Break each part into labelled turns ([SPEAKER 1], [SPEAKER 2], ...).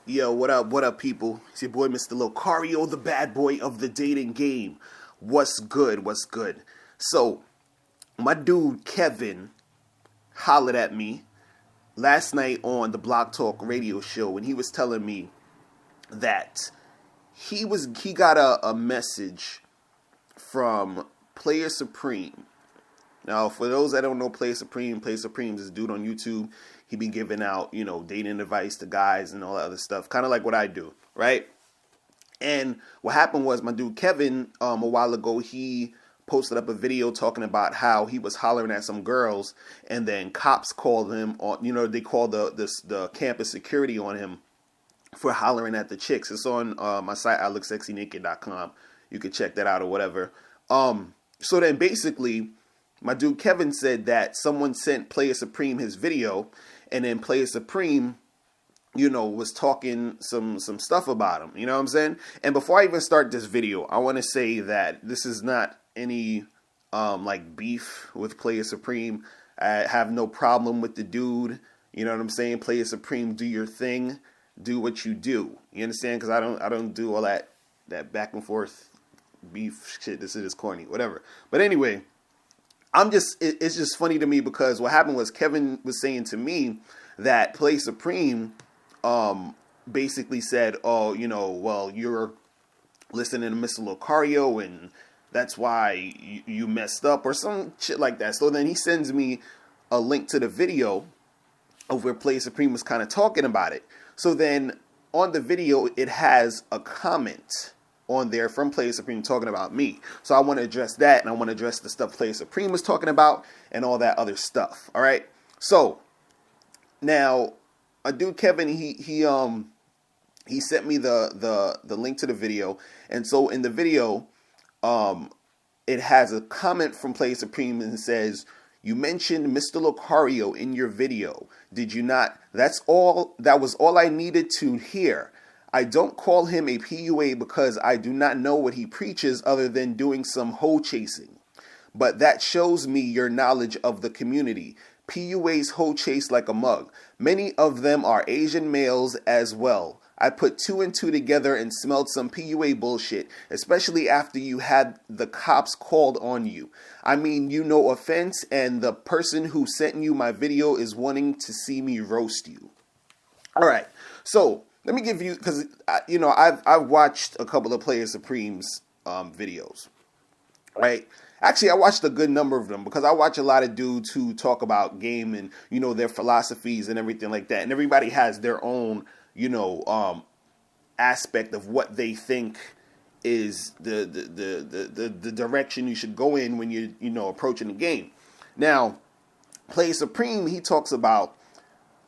[SPEAKER 1] Yo, what up, people? It's your boy, Mr. Locario, the bad boy of the dating game. What's good? What's good? So, my dude Kevin hollered at me last night on the Block Talk radio show, and he was telling me that he got a message from Player Supreme. Now, for those that don't know Player Supreme is this dude on YouTube. He be giving out, dating advice to guys and all that other stuff, kind of like what I do, right? And what happened was my dude Kevin, a while ago, he posted up a video talking about how he was hollering at some girls, and then cops called him on. They called the campus security on him for hollering at the chicks. It's on my site, ilookSexyNaked.com. You could check that out or whatever. So then basically, my dude Kevin said that someone sent Player Supreme his video, and then Player Supreme, was talking some stuff about him. You know what I'm saying? And before I even start this video, I want to say that this is not any like beef with Player Supreme. I have no problem with the dude. You know what I'm saying? Player Supreme, do your thing, do what you do. You understand? Because I don't do all that back and forth beef shit. This is corny, whatever. But anyway, it's just funny to me because what happened was Kevin was saying to me that Play Supreme basically said, oh, well, you're listening to Mr. Locario and that's why you messed up or some shit like that. So then he sends me a link to the video of where Play Supreme was kind of talking about it. So then on the video, it has a comment on there from Player Supreme talking about me. So I want to address that, and I want to address the stuff Player Supreme was talking about and all that other stuff. All right. So now, a dude Kevin, he sent me the link to the video, and so in the video, it has a comment from Player Supreme and says, "You mentioned Mr. Locario in your video. Did you not? That was all I needed to hear. I don't call him a PUA because I do not know what he preaches other than doing some hoe chasing. But that shows me your knowledge of the community. PUAs hoe chase like a mug. Many of them are Asian males as well. I put two and two together and smelled some PUA bullshit, especially after you had the cops called on you. I mean, no offense, and the person who sent you my video is wanting to see me roast you." All right, so let me give you, because I've watched a couple of Player Supreme's videos, right? Actually, I watched a good number of them because I watch a lot of dudes who talk about game and their philosophies and everything like that, and everybody has their own aspect of what they think is the direction you should go in when you're approaching the game. Now, Player Supreme, he talks about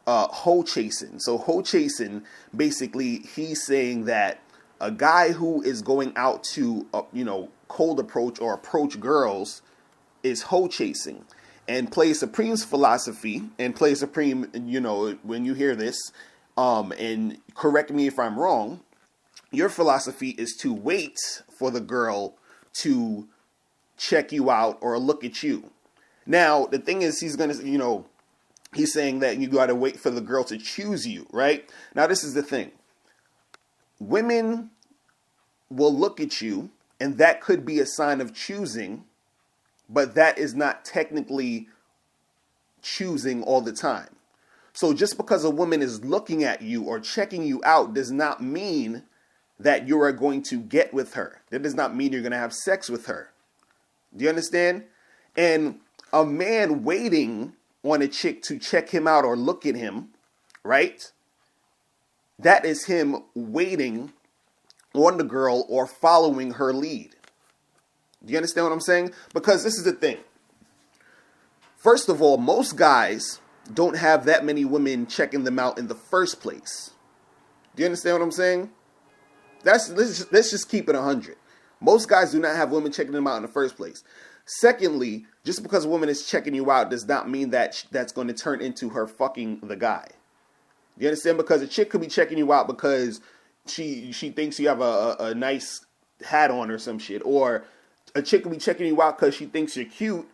[SPEAKER 1] hoe chasing. So hoe chasing, basically, he's saying that a guy who is going out to cold approach or approach girls is hoe chasing. And Player Supreme's philosophy, and Player Supreme, when you hear this, and correct me if I'm wrong, your philosophy is to wait for the girl to check you out or look at you. Now, the thing is, he's saying that you got to wait for the girl to choose you, right? Now, this is the thing. Women will look at you, and that could be a sign of choosing, but that is not technically choosing all the time. So just because a woman is looking at you or checking you out does not mean that you are going to get with her. That does not mean you're going to have sex with her. Do you understand? And a man waiting on a chick to check him out or look at him, right? That is him waiting on the girl or following her lead. Do you understand what I'm saying? Because this is the thing. First of all, most guys don't have that many women checking them out in the first place. Do you understand what I'm saying? Let's just keep it 100. Most guys do not have women checking them out in the first place. Secondly, just because a woman is checking you out does not mean that that's going to turn into her fucking the guy. You understand? Because a chick could be checking you out because she thinks you have a nice hat on or some shit. Or a chick could be checking you out because she thinks you're cute,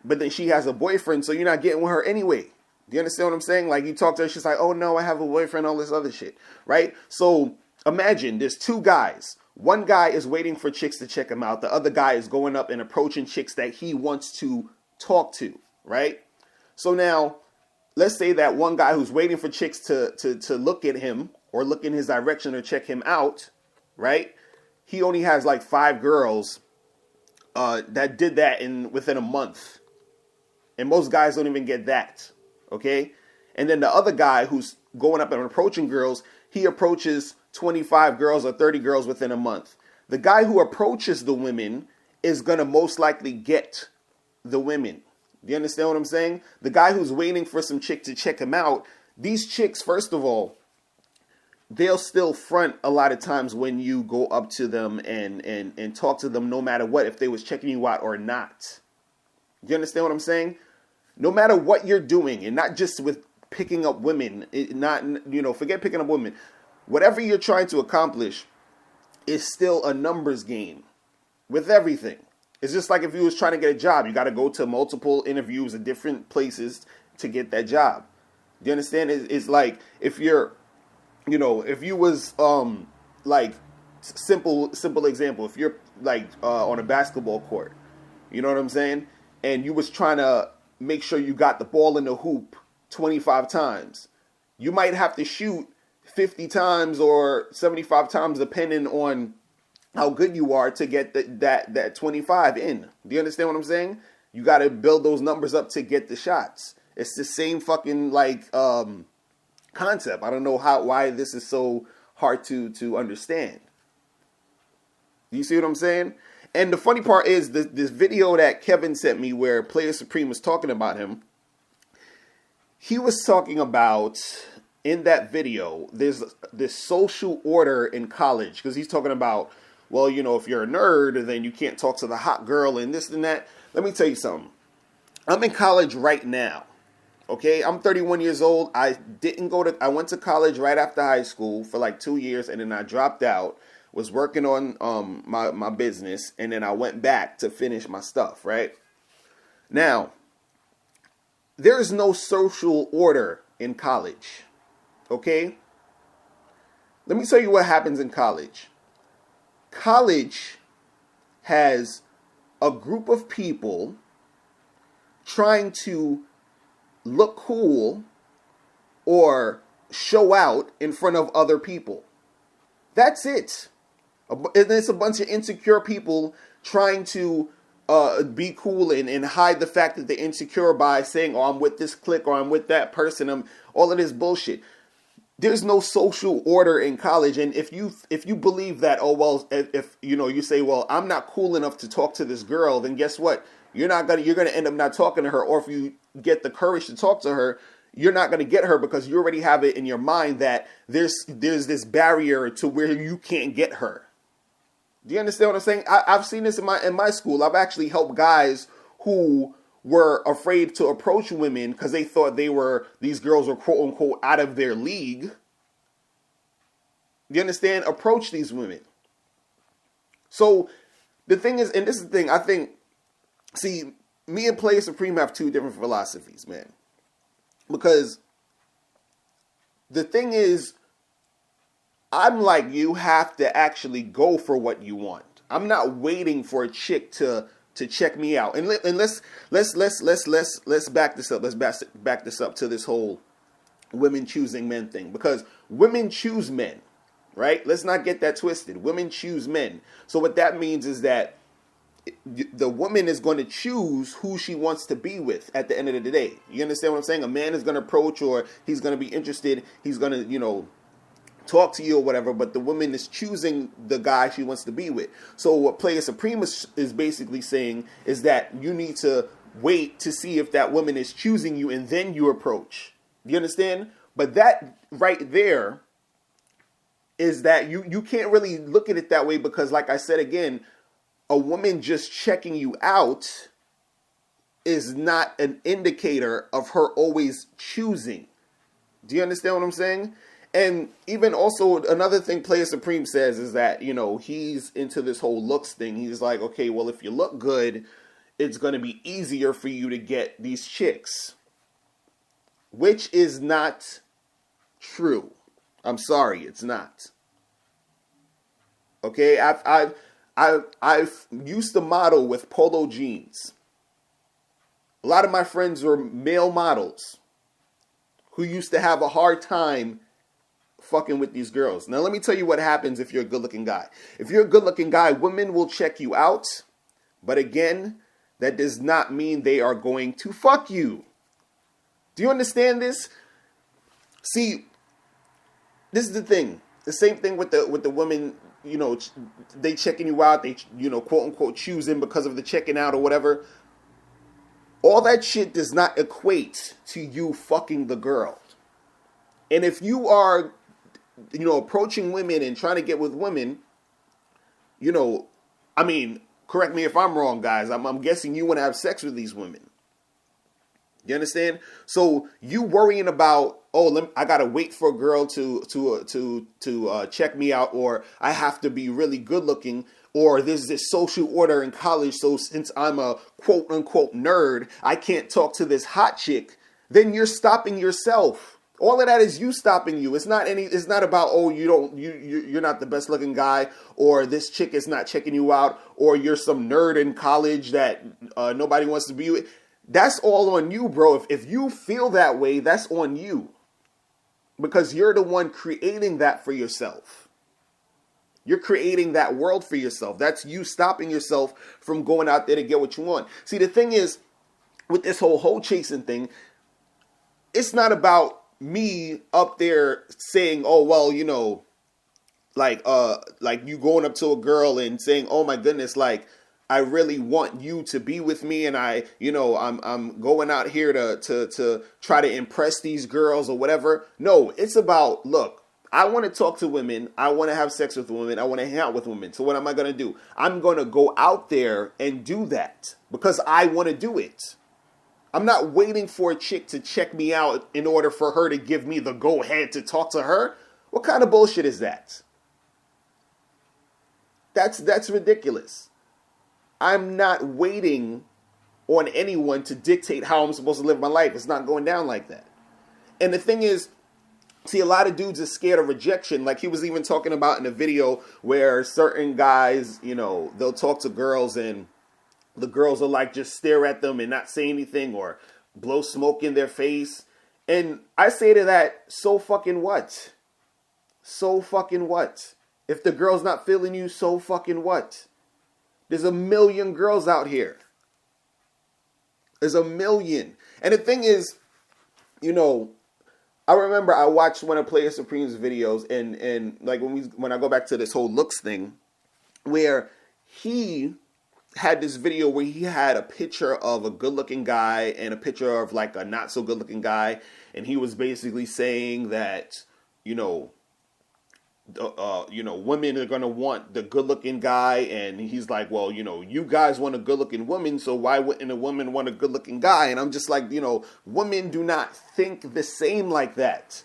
[SPEAKER 1] but then she has a boyfriend, so you're not getting with her anyway. Do you understand what I'm saying? Like, you talk to her, she's like, oh no, I have a boyfriend, all this other shit, right? So imagine there's two guys. One guy is waiting for chicks to check him out. The other guy is going up and approaching chicks that he wants to talk to, right? So now, let's say that one guy who's waiting for chicks to look at him or look in his direction or check him out, right? He only has like 5 girls that did that within a month. And most guys don't even get that. Okay? And then the other guy who's going up and approaching girls, he approaches 25 girls or 30 girls within a month. The guy who approaches the women is going to most likely get the women. Do you understand what I'm saying? The guy who's waiting for some chick to check him out, these chicks, first of all, they'll still front a lot of times when you go up to them and talk to them, no matter what, if they was checking you out or not. Do you understand what I'm saying? No matter what you're doing, and not just with picking up women, forget picking up women. Whatever you're trying to accomplish is still a numbers game with everything. It's just like if you was trying to get a job, you got to go to multiple interviews at different places to get that job. Do you understand? It's like if you're, if you was like simple example, if you're like on a basketball court, you know what I'm saying, and you was trying to make sure you got the ball in the hoop 25 times. You might have to shoot 50 times or 75 times depending on how good you are to get that 25 in. Do you understand what I'm saying? You got to build those numbers up to get the shots. It's the same fucking like concept. I don't know why this is so hard to understand. Do you see what I'm saying? And the funny part is this video that Kevin sent me where Player Supreme was talking about him. He was talking about, in that video, there's this social order in college. Because he's talking about, well, if you're a nerd, then you can't talk to the hot girl and this and that. Let me tell you something. I'm in college right now. Okay? I'm 31 years old. I went to college right after high school for like 2 years. And then I dropped out. Was working on my business, and then I went back to finish my stuff, right? Now, there's no social order in college, okay? Let me tell you what happens in college. College has a group of people trying to look cool or show out in front of other people. That's it. And it's a bunch of insecure people trying to be cool and hide the fact that they're insecure by saying, oh, I'm with this clique or I'm with that person. All of this bullshit. There's no social order in college. And if you believe that, oh, well, if you say, well, I'm not cool enough to talk to this girl, then guess what? You're going to end up not talking to her. Or if you get the courage to talk to her, you're not going to get her because you already have it in your mind that there's this barrier to where you can't get her. Do you understand what I'm saying? I've seen this in my school. I've actually helped guys who were afraid to approach women because they thought these girls were quote unquote out of their league. Do you understand? Approach these women. So the thing is, and this is the thing, I think, see, me and Player Supreme have two different philosophies, man. Because the thing is, I'm like, you have to actually go for what you want. I'm not waiting for a chick to check me out. And let's back this up. Let's back this up to this whole women choosing men thing, because women choose men, right? Let's not get that twisted. Women choose men. So what that means is that the woman is going to choose who she wants to be with at the end of the day. You understand what I'm saying? A man is going to approach, or he's going to be interested. He's going to, talk to you or whatever, but the woman is choosing the guy she wants to be with. So what Player Supreme is basically saying is that you need to wait to see if that woman is choosing you and then you approach. Do you understand? But that right there is that you can't really look at it that way, because like I said again, a woman just checking you out is not an indicator of her always choosing. Do you understand what I'm saying? And even also another thing Player Supreme says is that, he's into this whole looks thing. He's like, okay, well, if you look good, it's going to be easier for you to get these chicks. which is not true. I'm sorry, it's not. Okay, I've used to model with polo jeans. A lot of my friends were male models who used to have a hard time fucking with these girls. Now let me tell you what happens if you're a good-looking guy. If you're a good-looking guy, women will check you out. But again, that does not mean they are going to fuck you. Do you understand this? See, this is the thing. The same thing with the women, you know, they checking you out, they, you know, quote unquote choosing because of the checking out or whatever. All that shit does not equate to you fucking the girl. And if you are, you know, approaching women and trying to get with women, you know, I mean, correct me if I'm wrong, guys. I'm guessing you want to have sex with these women. You understand? So you worrying about, oh, I gotta wait for a girl to check me out, or I have to be really good looking, or there's this social order in college. So since I'm a quote unquote nerd, I can't talk to this hot chick. Then you're stopping yourself. All of that is you stopping you. It's not about, oh, you're not the best looking guy, or this chick is not checking you out, or you're some nerd in college that nobody wants to be with. That's all on you, bro. If you feel that way, that's on you. Because you're the one creating that for yourself. You're creating that world for yourself. That's you stopping yourself from going out there to get what you want. See, the thing is, with this whole hoe chasing thing, it's not about me up there saying, oh, well, you know, like you going up to a girl and saying, oh my goodness, like, I really want you to be with me, and I'm going out here to try to impress these girls or whatever. No, it's about, look, I want to talk to women. I want to have sex with women. I want to hang out with women. So what am I going to do? I'm going to go out there and do that because I want to do it. I'm not waiting for a chick to check me out in order for her to give me the go ahead to talk to her. What kind of bullshit is that? That's ridiculous. I'm not waiting on anyone to dictate how I'm supposed to live my life. It's not going down like that. And the thing is, see, a lot of dudes are scared of rejection. Like he was even talking about in a video where certain guys, you know, they'll talk to girls and the girls will like just stare at them and not say anything or blow smoke in their face. And I say to that, so fucking what? So fucking what? If the girl's not feeling you, so fucking what? There's a million girls out here. There's a million. And the thing is, you know, I remember I watched one of Player Supreme's videos and like when I go back to this whole looks thing, where he had this video where he had a picture of a good-looking guy and a picture of like a not so good-looking guy, and he was basically saying that, you know, women are going to want the good-looking guy, and he's like, well, you know, you guys want a good-looking woman, so why wouldn't a woman want a good-looking guy? And I'm just like, you know, women do not think the same like that.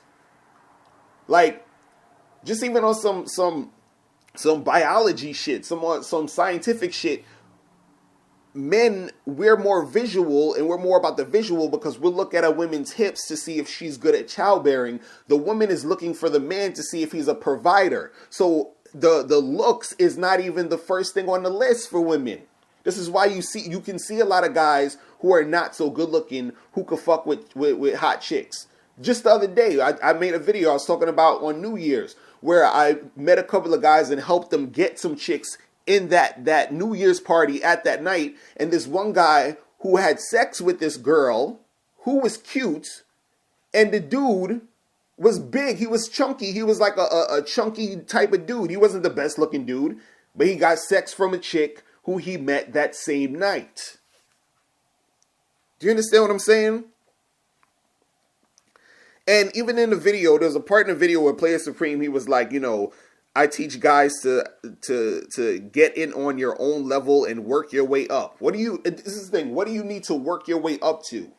[SPEAKER 1] Like, just even on some biology shit, some scientific shit, men, we're more visual, and we're more about the visual because we'll look at a woman's hips to see if she's good at childbearing. The woman is looking for the man to see if he's a provider. So the looks is not even the first thing on the list for women. This is why you can see a lot of guys who are not so good looking who could fuck with hot chicks. Just the other day, I made a video I was talking about on New Year's where I met a couple of guys and helped them get some chicks in that New Year's party at that night. And this one guy who had sex with this girl who was cute, and the dude was big. He was chunky. He was like a chunky type of dude. He wasn't the best looking dude, but he got sex from a chick who he met that same night. Do you understand what I'm saying? And even in the video, there's a part in the video where Player Supreme, he was like, you know, I teach guys to get in on your own level and work your way up. This is the thing, what do you need to work your way up to?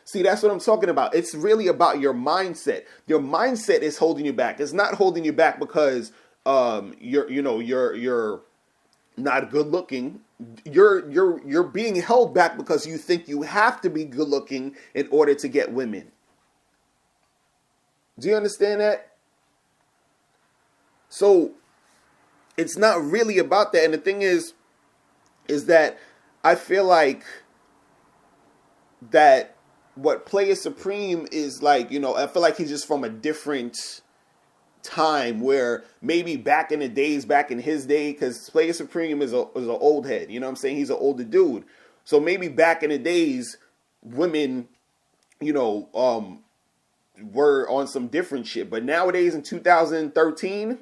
[SPEAKER 1] See, that's what I'm talking about. It's really about your mindset. Your mindset is holding you back. It's not holding you back because you're not good looking. You're being held back because you think you have to be good looking in order to get women. Do you understand that? So it's not really about that. And the thing is that I feel like that what Player Supreme is like, I feel like he's just from a different time where maybe back in the days, back in his day, because Player Supreme is an old head. You know what I'm saying? He's an older dude. So maybe back in the days, women, were on some different shit. But nowadays in 2013,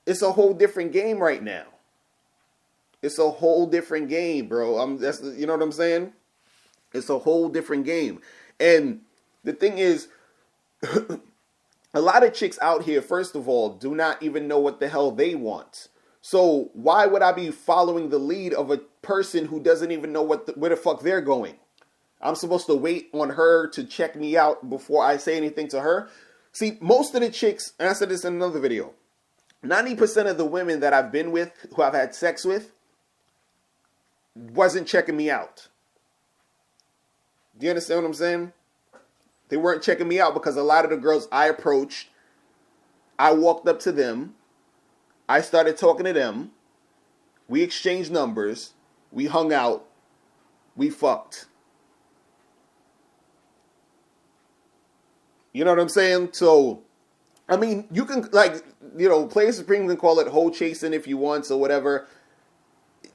[SPEAKER 1] it's a whole different game right now. It's a whole different game, bro. That's, you know what I'm saying? It's a whole different game. And the thing is, a lot of chicks out here, first of all, do not even know what the hell they want. So why would I be following the lead of a person who doesn't even know where the fuck they're going? I'm supposed to wait on her to check me out before I say anything to her? See, most of the chicks, and I said this in another video, 90% of the women that I've been with, who I've had sex with, wasn't checking me out. Do you understand what I'm saying? They weren't checking me out because a lot of the girls I approached, I walked up to them, I started talking to them, we exchanged numbers, we hung out, we fucked. You know what I'm saying? So, I mean, you can, Player Supreme can call it hoe chasing if you want, or whatever.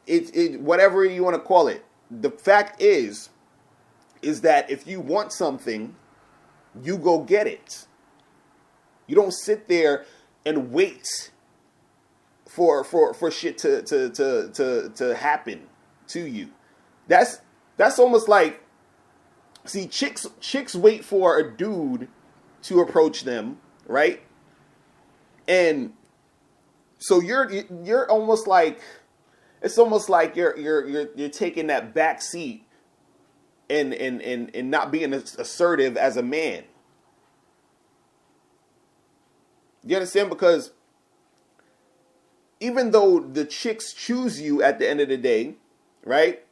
[SPEAKER 1] Whatever you want to call it. The fact is that if you want something, you go get it. You don't sit there and wait for shit to happen to you. That's almost like, see, chicks wait for a dude to approach them, right? And so you're almost like, it's almost like you're taking that back seat and not being assertive as a man. You understand? Because even though the chicks choose you at the end of the day, right?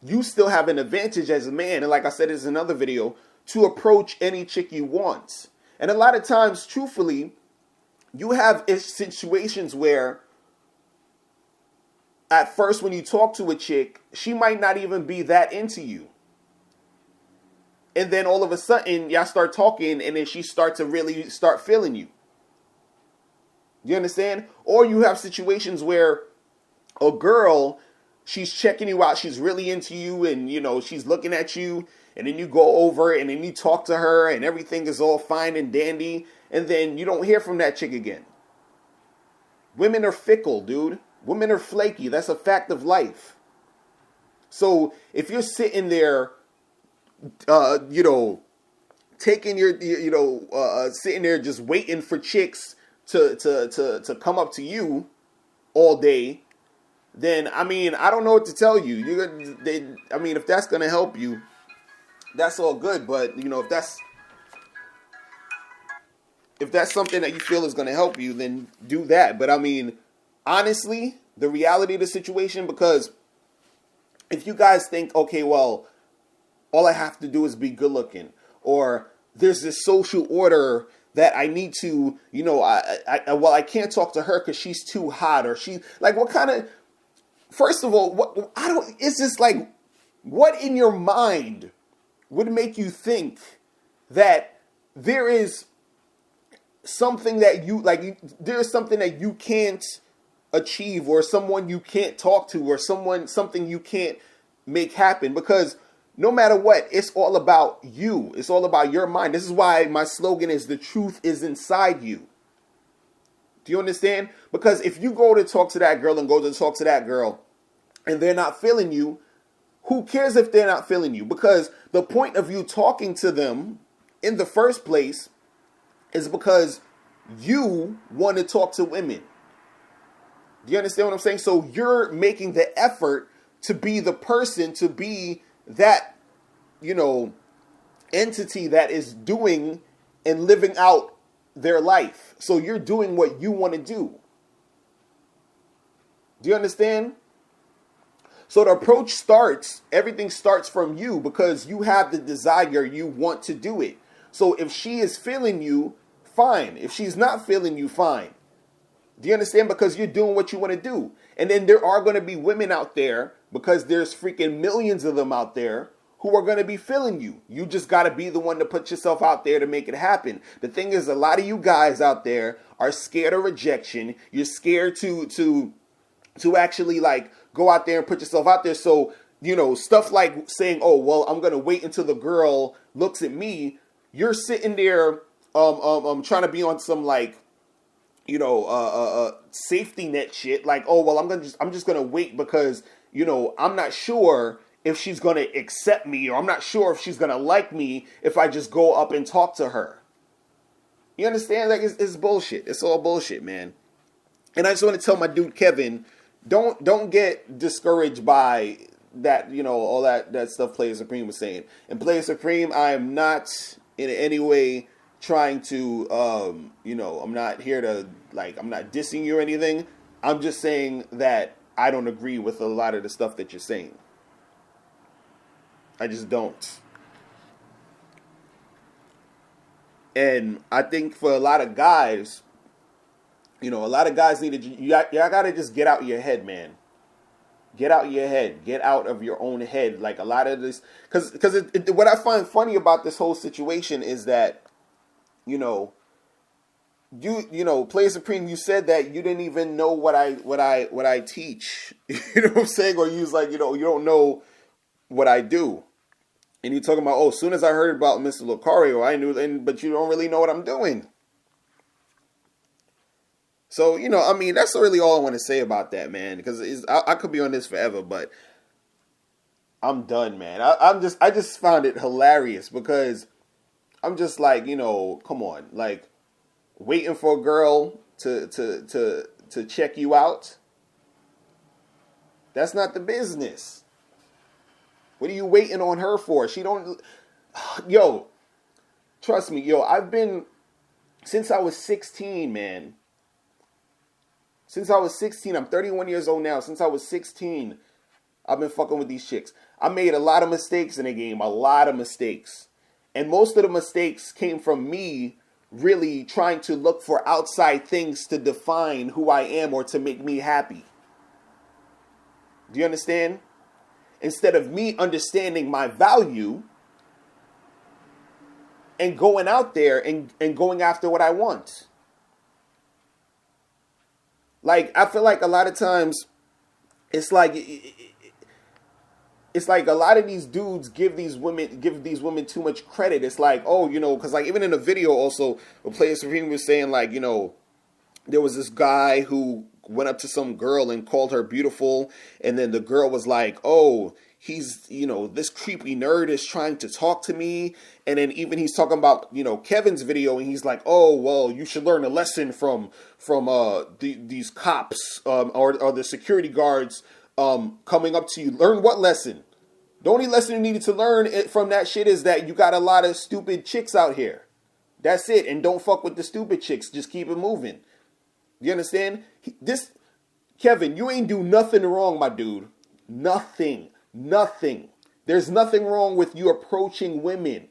[SPEAKER 1] You still have an advantage as a man. And like I said in another video, to approach any chick you want. And a lot of times, truthfully, you have situations where at first when you talk to a chick, she might not even be that into you. And then all of a sudden, y'all start talking and then she starts to really start feeling you. You understand? Or you have situations where a girl, she's checking you out, she's really into you, and she's looking at you, and then you go over and then you talk to her and everything is all fine and dandy, and then you don't hear from that chick again. Women are fickle, dude. Women are flaky. That's a fact of life. So if you're sitting there, taking sitting there just waiting for chicks to come up to you all day, then I don't know what to tell you. If that's gonna help you, that's all good. But if that's something that you feel is gonna help you, then do that. But honestly, the reality of the situation, because if you guys think, okay, well, all I have to do is be good looking, or there's this social order that I need to, I can't talk to her because she's too hot, or she, like, what kind of, first of all, it's just like, what in your mind would make you think that there is something that there's something that you can't achieve, or someone you can't talk to, or something you can't make happen? Because no matter what, it's all about you. It's all about your mind. This is why my slogan is the truth is inside you. Do you understand? Because if you go to talk to that girl and they're not feeling you, who cares if they're not feeling you? Because the point of you talking to them in the first place is because you want to talk to women. Do you understand what I'm saying? So you're making the effort to be the person, to be that, entity that is doing and living out their life. So you're doing what you want to do. Do you understand? So the approach everything starts from you, because you have the desire, you want to do it. So if she is feeling you, fine. If she's not feeling you, fine. Do you understand? Because you're doing what you want to do. And then there are going to be women out there, because there's freaking millions of them out there, who are going to be feeling you. You just got to be the one to put yourself out there to make it happen. The thing is, a lot of you guys out there are scared of rejection. You're scared to actually like go out there and put yourself out there. So, you know, stuff like saying, oh, well, I'm going to wait until the girl looks at me. You're sitting there trying to be on some like, you know, safety net shit. Like, oh, well, I'm just going to wait because, you know, I'm not sure if she's going to accept me, or I'm not sure if she's going to like me if I just go up and talk to her. You understand? Like, it's bullshit. It's all bullshit, man. And I just want to tell my dude Kevin, don't get discouraged by that, you know, all that stuff Player Supreme was saying. And Player Supreme, I am not in any way trying to, you know, I'm not here to, like, I'm not dissing you or anything. I'm just saying that I don't agree with a lot of the stuff that you're saying. I just don't. And I think for a lot of guys, you know, a lot of guys need to, you got to just get out your head, man. Get out your head. Get out of your own head. Like a lot of this, because what I find funny about this whole situation is that, you know, you know, Player Supreme, you said that you didn't even know what I teach. You know what I'm saying? Or you was like, you know, you don't know what I do. And you're talking about, oh, as soon as I heard about Mr. Locario, I knew, but you don't really know what I'm doing. So, you know, I mean, that's really all I want to say about that, man. Because I could be on this forever, but I'm done, man. I just found it hilarious because I'm just like, you know, come on, like waiting for a girl to check you out. That's not the business. What are you waiting on her for? She don't. Yo, trust me, yo. I've been since I was 16, man. Since I was 16, I'm 31 years old now. Since I was 16, I've been fucking with these chicks. I made a lot of mistakes in the game, a lot of mistakes. And most of the mistakes came from me really trying to look for outside things to define who I am or to make me happy. Do you understand? Instead of me understanding my value and going out there and going after what I want. Like, I feel like a lot of times it's like a lot of these dudes give these women too much credit. It's like, oh, you know, because like even in the video also, the Player Supreme was saying like, you know, there was this guy who went up to some girl and called her beautiful, and then the girl was like, oh, he's, you know, this creepy nerd is trying to talk to me. And then even he's talking about, you know, Kevin's video, and he's like, oh, well, you should learn a lesson from these cops or the security guards coming up to you. Learn what lesson? The only lesson you needed to learn from that shit is that you got a lot of stupid chicks out here. That's it. And don't fuck with the stupid chicks. Just keep it moving. You understand? Kevin, you ain't do nothing wrong, my dude. Nothing. There's nothing wrong with you approaching women.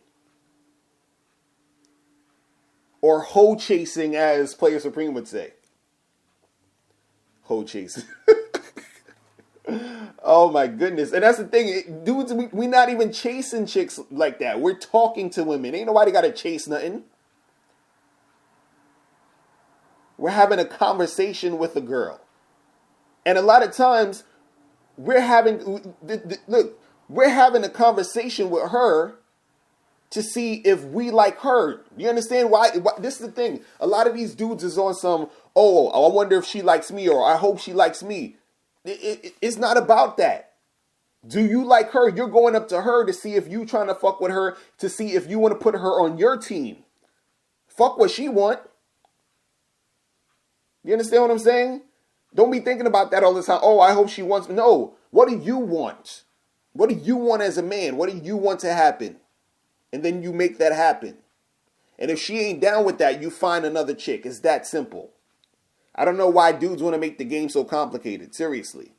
[SPEAKER 1] Or hoe chasing, as Player Supreme would say. Hoe chasing. Oh my goodness. And that's the thing. Dudes, we not even chasing chicks like that. We're talking to women. Ain't nobody got to chase nothing. We're having a conversation with a girl. And a lot of times, we're having a conversation with her to see if we like her. You understand why? This is the thing. A lot of these dudes is on some, oh, I wonder if she likes me, or I hope she likes me. It's not about that. Do you like her? You're going up to her to see if you trying to fuck with her, to see if you want to put her on your team. Fuck what she want. You understand what I'm saying? Don't be thinking about that all the time. Oh, I hope she wants me. No. What do you want? What do you want as a man? What do you want to happen? And then you make that happen. And if she ain't down with that, you find another chick. It's that simple. I don't know why dudes want to make the game so complicated. Seriously.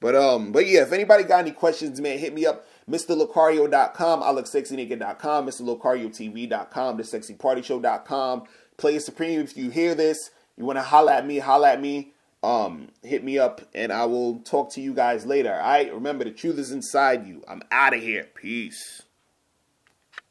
[SPEAKER 1] But yeah, if anybody got any questions, man, hit me up. MrLocario.com, ILookSexyNaked.com, MrLocariotv.com, TheSexyPartyShow.com. Player Supreme, if you hear this, you want to holla at me, hit me up, and I will talk to you guys later, all right? Remember, the truth is inside you. I'm out of here. Peace.